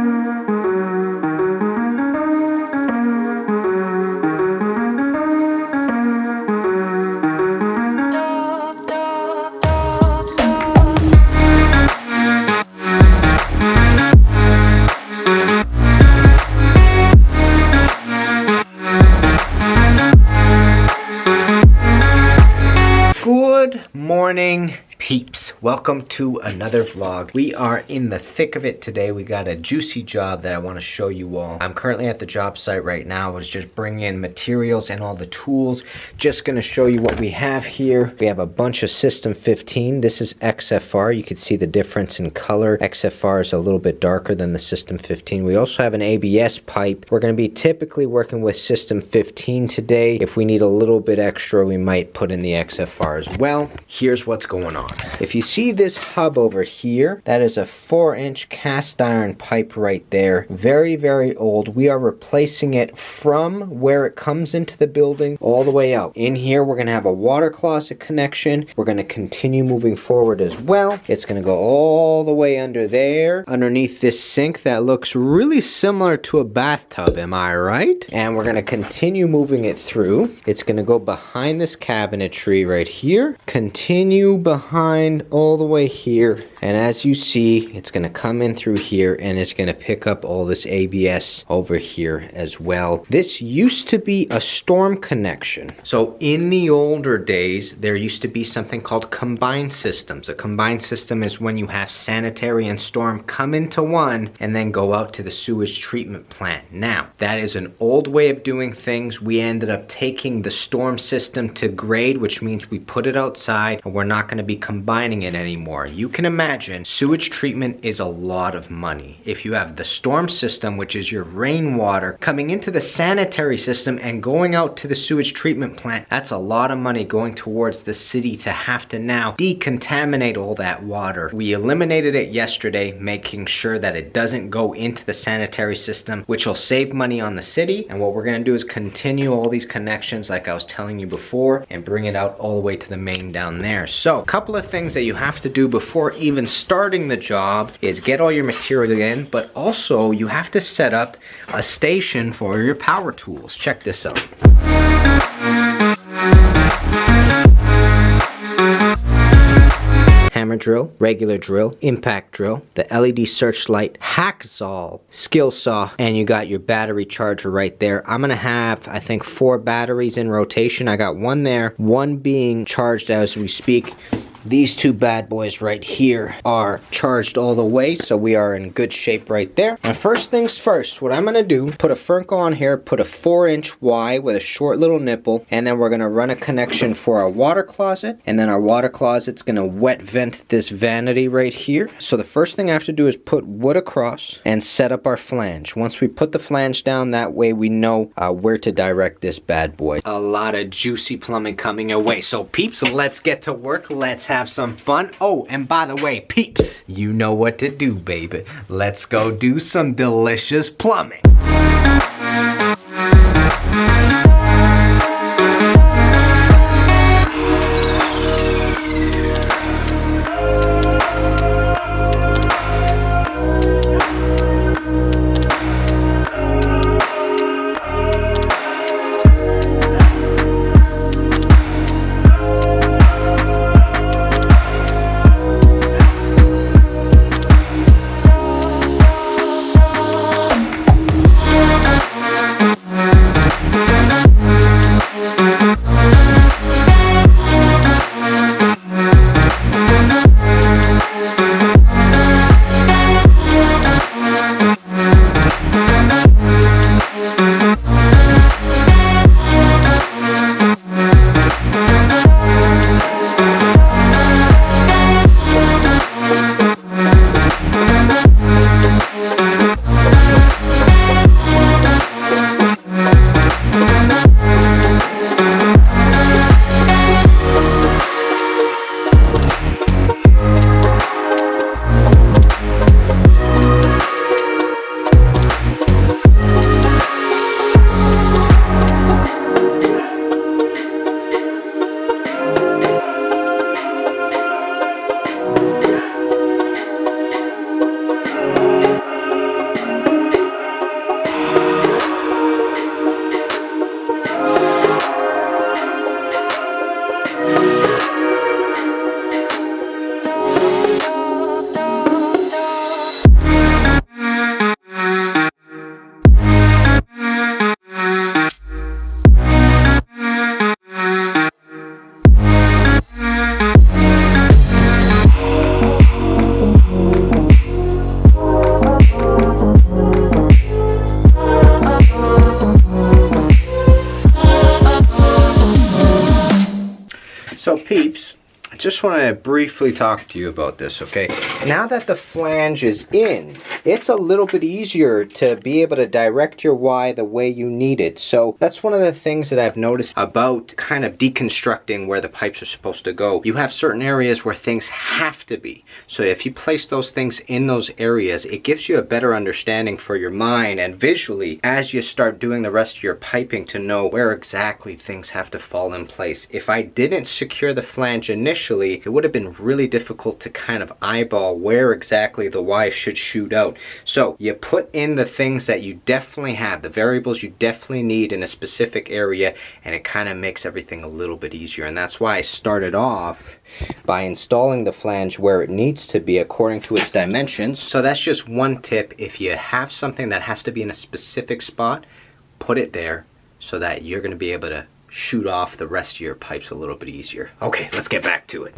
Good morning, peeps. Welcome to another vlog. We are in the thick of it today. We got a juicy job that I want to show you all. I'm currently at the job site right now. I was just bringing in materials and all the tools. Just going to show you what we have here. We have a bunch of System 15. This is XFR. You can see the difference in color. XFR is a little bit darker than the System 15. We also have an ABS pipe. We're going to be typically working with System 15 today. If we need a little bit extra, we might put in the XFR as well. Here's what's going on. If you see this hub over here, that is a 4-inch cast iron pipe right there. Very, very old. We are replacing it from where it comes into the building all the way out. In here, we're going to have a water closet connection. We're going to continue moving forward as well. It's going to go all the way under there, underneath this sink that looks really similar to a bathtub, am I right? And we're going to continue moving it through. It's going to go behind this cabinetry right here, continue behind all the way here, and as you see, it's going to come in through here and it's going to pick up all this ABS over here as well. This used to be a storm connection. So in the older days, there used to be something called combined systems. A combined system is when you have sanitary and storm come into one and then go out to the sewage treatment plant. Now, that is an old way of doing things. We ended up taking the storm system to grade, which means we put it outside and we're not going to be combining it anymore. You can imagine sewage treatment is a lot of money. If you have the storm system, which is your rainwater, coming into the sanitary system and going out to the sewage treatment plant, that's a lot of money going towards the city to have to now decontaminate all that water. We eliminated it yesterday, making sure that it doesn't go into the sanitary system, which will save money on the city. And what we're going to do is continue all these connections like I was telling you before and bring it out all the way to the main down there. So a couple of things that you have to do before even starting the job is get all your material in, but also you have to set up a station for your power tools. Check this out. Hammer drill, regular drill, impact drill, the LED searchlight, Hackzall, skill saw, and you got your battery charger right there. I'm gonna have, I think, 4 batteries in rotation. I got one there, one being charged as we speak. These 2 bad boys right here are charged all the way, so we are in good shape right there. And first things first, what I'm going to do, put a Fernco on here, put a 4-inch Y with a short little nipple, and then we're going to run a connection for our water closet, and then our water closet's going to wet vent this vanity right here. So the first thing I have to do is put wood across and set up our flange. Once we put the flange down, that way we know where to direct this bad boy. A lot of juicy plumbing coming away. So peeps, let's get to work. Let's have some fun. Oh, and by the way, peeps, you know what to do, baby. Let's go do some delicious plumbing. just want to briefly talk to you about this, okay? Now that the flange is in, it's a little bit easier to be able to direct your Y the way you need it. So that's one of the things that I've noticed about kind of deconstructing where the pipes are supposed to go. You have certain areas where things have to be. So if you place those things in those areas, it gives you a better understanding for your mind and visually as you start doing the rest of your piping to know where exactly things have to fall in place. If I didn't secure the flange initially, it would have been really difficult to kind of eyeball where exactly the Y should shoot out. So you put in the things that you definitely have, the variables you definitely need in a specific area, and it kind of makes everything a little bit easier. And that's why I started off by installing the flange where it needs to be according to its dimensions. So that's just one tip. If you have something that has to be in a specific spot, put it there so that you're going to be able to shoot off the rest of your pipes a little bit easier. Okay, let's get back to it.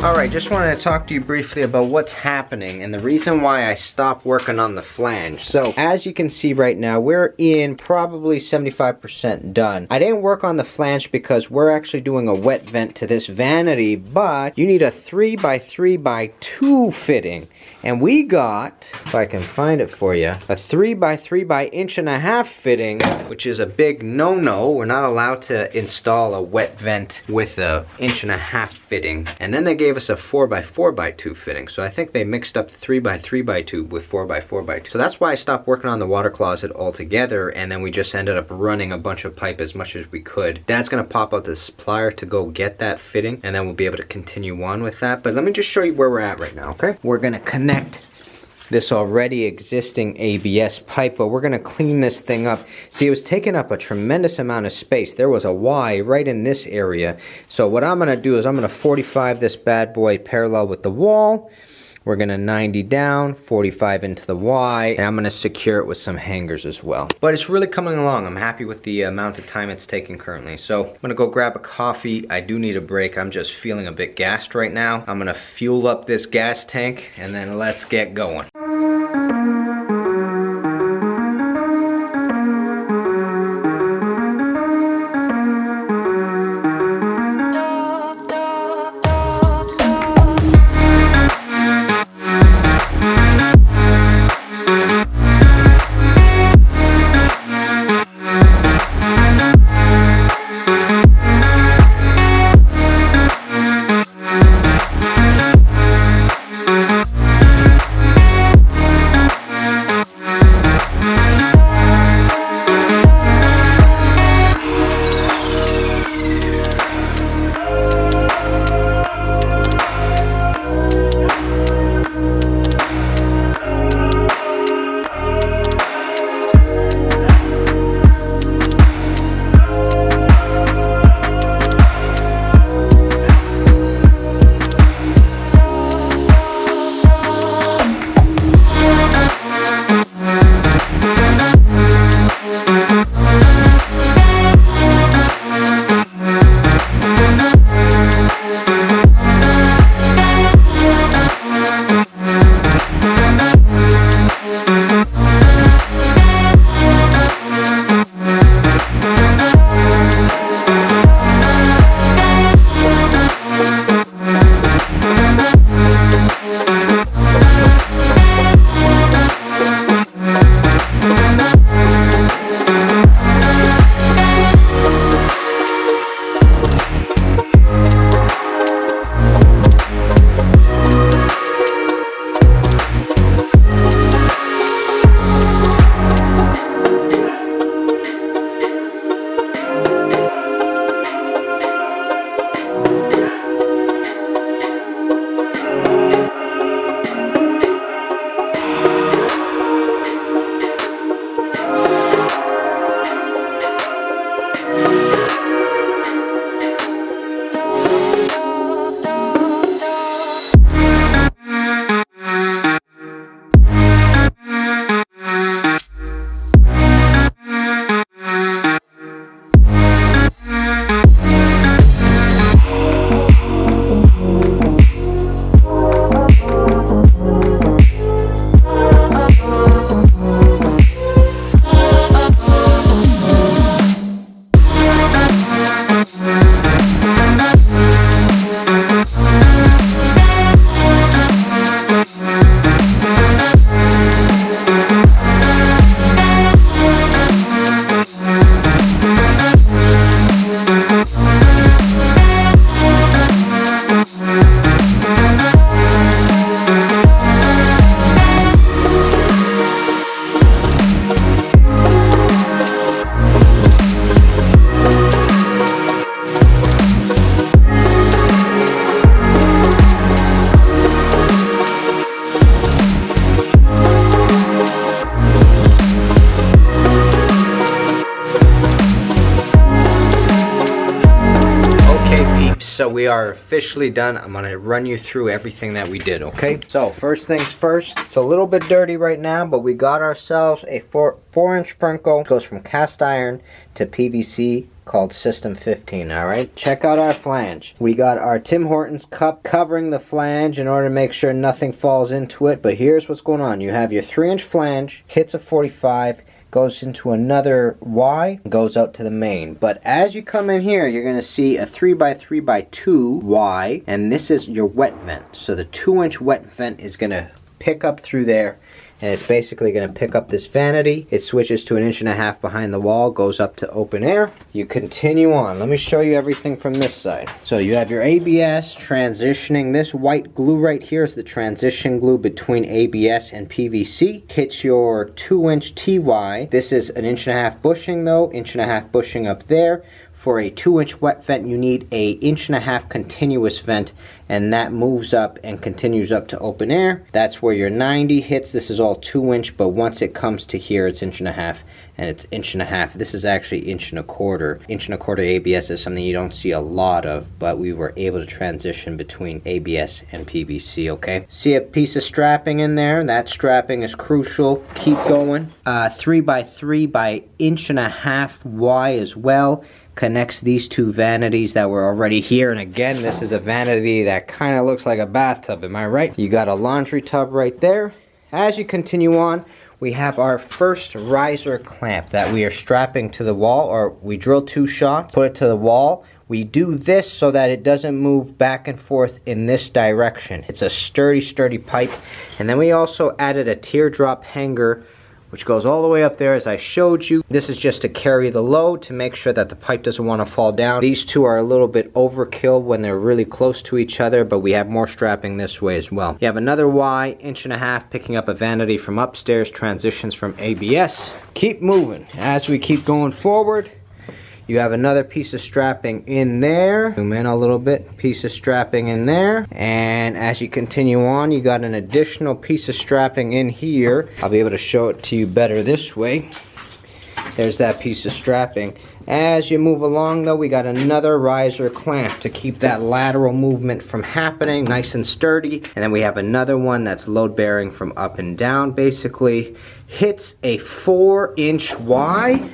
Alright, just wanted to talk to you briefly about what's happening and the reason why I stopped working on the flange. So, as you can see right now, we're in probably 75% done. I didn't work on the flange because we're actually doing a wet vent to this vanity, but you need a 3x3x2 fitting. And we got, if I can find it for you, a 3x3x1.5 fitting, which is a big no-no. We're not allowed to install a wet vent with a 1.5 fitting. And then they gave us a 4x4x2 fitting. So I think they mixed up the 3x3x2 with 4x4x2. So that's why I stopped working on the water closet altogether, and then we just ended up running a bunch of pipe as much as we could. Dad's gonna pop out this plier to go get that fitting, and then we'll be able to continue on with that. But let me just show you where we're at right now, okay? We're gonna connect this already existing ABS pipe, but we're gonna clean this thing up. See, it was taking up a tremendous amount of space. There was a Y right in this area. So what I'm gonna do is I'm gonna 45 this bad boy parallel with the wall. We're gonna 90 down, 45 into the Y, and I'm gonna secure it with some hangers as well. But it's really coming along. I'm happy with the amount of time it's taking currently. So I'm gonna go grab a coffee. I do need a break. I'm just feeling a bit gassed right now. I'm gonna fuel up this gas tank and then let's get going. So we are officially done. I'm gonna run you through everything that we did, okay? So first things first, it's a little bit dirty right now, but we got ourselves a 4-inch Fernco. It goes from cast iron to PVC. called System 15, alright? Check out our flange. We got our Tim Hortons cup covering the flange in order to make sure nothing falls into it, but here's what's going on. You have your 3-inch flange, hits a 45, goes into another Y, goes out to the main. But as you come in here, you're going to see a 3x3x2 Y, and this is your wet vent. So the 2-inch wet vent is going to pick up through there, and it's basically going to pick up this vanity. It switches to 1.5 inches behind the wall, goes up to open air. You continue on. Let me show you everything from this side. So you have your ABS transitioning. This white glue right here is the transition glue between ABS and PVC. Hits your 2-inch TY. This is 1.5 inches bushing though, 1.5 inches bushing up there. For a 2-inch wet vent, you need a 1.5 inch continuous vent, and that moves up and continues up to open air. That's where your 90 hits. This is all 2-inch, but once it comes to here, it's 1.5 inches, and it's 1.5 inches. This is actually 1.25 inches. 1.25 inch ABS is something you don't see a lot of, but we were able to transition between ABS and PVC, okay? See a piece of strapping in there? That strapping is crucial. Keep going. 3x3 by 1.5 inch Y as well. Connects these two vanities that were already here, and again, this is a vanity that kind of looks like a bathtub, am I right? You got a laundry tub right there. As you continue on, we have our first riser clamp that we are strapping to the wall, or we drill 2 shots, put it to the wall. We do this so that it doesn't move back and forth in this direction. It's a sturdy pipe. And then we also added a teardrop hanger, which goes all the way up there as I showed you. This is just to carry the load to make sure that the pipe doesn't want to fall down. These two are a little bit overkill when they're really close to each other, but we have more strapping this way as well. You have another Y, 1.5 inches, picking up a vanity from upstairs, transitions from ABS. Keep moving. As we keep going forward, you have another piece of strapping in there. Zoom in a little bit. Piece of strapping in there. And as you continue on, you got an additional piece of strapping in here. I'll be able to show it to you better this way. There's that piece of strapping. As you move along though, we got another riser clamp to keep that lateral movement from happening, nice and sturdy. And then we have another one that's load bearing from up and down basically. Hits a 4-inch Y.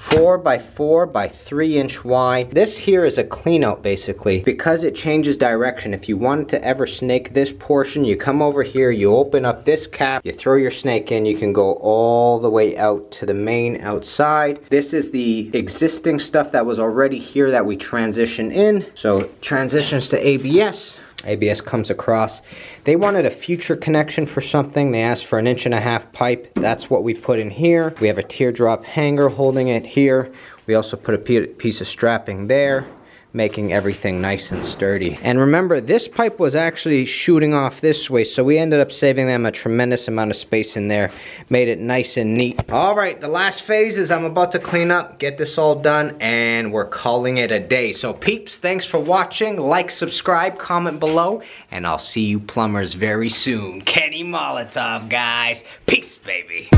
4x4 by 3-inch Y. This here is a clean out basically because it changes direction. If you wanted to ever snake this portion, you come over here, you open up this cap, you throw your snake in, you can go all the way out to the main outside. This is the existing stuff that was already here that we transition in. So transitions to ABS. ABS comes across. They wanted a future connection for something. They asked for 1.5 inch pipe. That's what we put in here. We have a teardrop hanger holding it here. We also put a piece of strapping there, making everything nice and sturdy. And remember, this pipe was actually shooting off this way, so we ended up saving them a tremendous amount of space in there. Made it nice and neat. All right, the last phase is I'm about to clean up, get this all done, and we're calling it a day. So peeps, thanks for watching. Like, subscribe, comment below, and I'll see you plumbers very soon. Kenny Molotov, guys. Peace, baby.